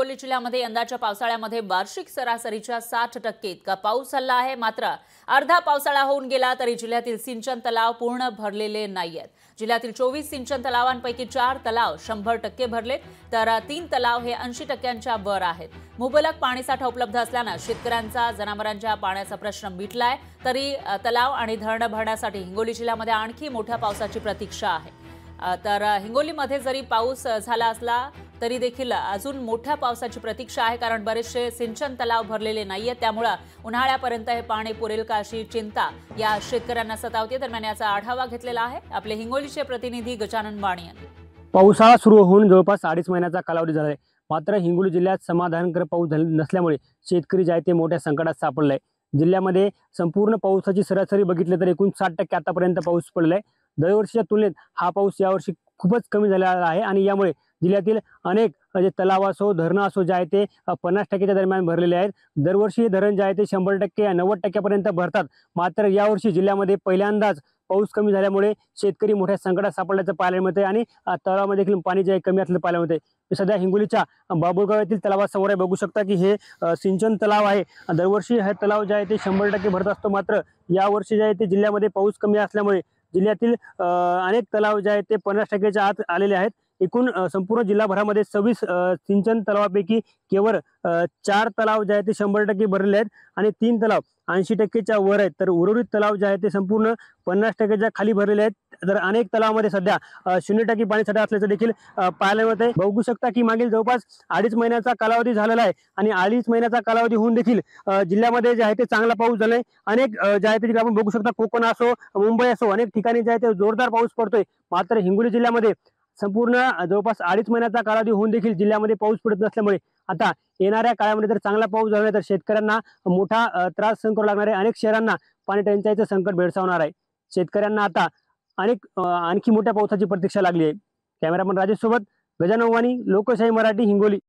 हिंगोली जिल्ह्यामध्ये यंदाच्या पावसाळ्यामध्ये वार्षिक सरासरीच्या 60% इतका पाऊस झाला आहे। मात्र अर्धा पावसाळा होऊन गेला तरी जिल्ह्यातील सिंचन तलाव पूर्ण भरलेले नाहीयेत। जिल्ह्यातील 24 सिंचन तलावांपैकी 4 तलाव 100% भरले तर 3 तलाव हे 80%च्या वर आहेत। मुबलक पाणीसाठा उपलब्ध असल्याने शेतकऱ्यांचा जनावरांच्या पाण्याचा प्रश्न मिटलाय, तरी तलाव आणि धरण भरण्यासाठी हिंगोली जिल्ह्यामध्ये आणखी मोठ्या पावसाची प्रतीक्षा आहे। तर हिंगोलीमध्ये जरी पाऊस झाला असला तरी देखील अजून मोठ्या पावसाची प्रतीक्षा आहे, कारण बरेचसे सिंचन तलाव भरलेले नाहीयेत। त्यामुळे उन्हाळ्यापर्यंत हे पाणी पुरेल का अशी चिंता या शेतकऱ्यांना सतावते। दरम्यान याचा आढावा घेतलेला आहे आपले हिंगोलीचे प्रतिनिधी गजानन वाणी यांनी। पावसाळा सुरू होऊन जवळपास 2.5 महिन्याचा कालावधी झाला आहे, मात्र हिंगोली जिल्ह्यात समाधानकारक पाऊस नसल्यामुळे शेतकरी जे आहे ते मोठ्या संकटात सापडलाय। जिल्ह्यामध्ये संपूर्ण पावसाची सरासरी बघितली तर एकूण 60% आतापर्यंत पाऊस पडलाय। दरवर्षीच्या तुलनेत हा पाऊस यावर्षी खूपच कमी झालेला आहे आणि यामुळे जिल्ह्यातील अनेक जे तलाव असो धरणं असो जे आहे ते 50%च्या दरम्यान भरलेले आहेत। दरवर्षी धरण जे आहे ते 100% 90%पर्यंत भरतात, मात्र यावर्षी जिल्ह्यामध्ये पहिल्यांदाच पाऊस कमी झाल्यामुळे शेतकरी मोठ्या संकटात सापडल्याचं पाहायला मिळते आणि तलावामध्ये देखील पाणी जे कमी असल्याचं पाहायला मिळते। सध्या हिंगोलीच्या बाबुळगाव येथील तलावासमोर आहे, बघू शकता की हे सिंचन तलाव आहे। दरवर्षी हे तलाव जे आहे ते 100% भरत असतो, मात्र यावर्षी जे आहे ते जिल्ह्यामध्ये पाऊस कमी असल्यामुळे जिल्ह्यातील अनेक तलाव जे आहेत ते 50%च्या आत आलेले आहेत। एकूण संपूर्ण जिल्हाभरामध्ये 26 सिंचन तलावापैकी केवळ 4 तलाव जे आहेत ते 100% भरलेले आहेत आणि 3 तलाव 80%च्या वर आहेत, तर उर्वरित तलाव जे आहेत ते संपूर्ण 50%च्या खाली भरलेले आहेत। तर अनेक तलावामध्ये सध्या 0% पाणीसाठा असल्याचं देखील पाहायला मिळत आहे। बघू शकता की मागील जवळपास 2.5 महिन्याचा कालावधी झालेला आहे आणि 2.5 महिन्याचा कालावधी होऊन देखील जिल्ह्यामध्ये जे आहे ते चांगला पाऊस झालाय। अनेक जे आहे ते आपण बघू शकता कोकण असो मुंबई असो अनेक ठिकाणी जे आहे ते जोरदार पाऊस पडतोय, मात्र हिंगोली जिल्ह्यामध्ये संपूर्ण जवळपास 2.5 महिन्याचा कालावधी होऊन देखील जिल्ह्यामध्ये पाऊस पडत नसल्यामुळे आता येणाऱ्या काळामध्ये जर चांगला पाऊस झाला तर शेतकऱ्यांना मोठा त्रास सहन करावा लागणार आहे। अनेक शहरांना पाणी टंचाईचं संकट भेडसावणार आहे। शेतकऱ्यांना आता आणखी मोठ्या पावसाची प्रतीक्षा लागली आहे। कॅमेरामन राजेश सोबत गजानन वाणी, लोकशाही मराठी, हिंगोली।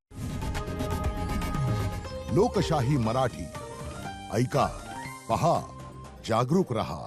लोकशाही मराठी ऐका, पहा, जागरूक रहा।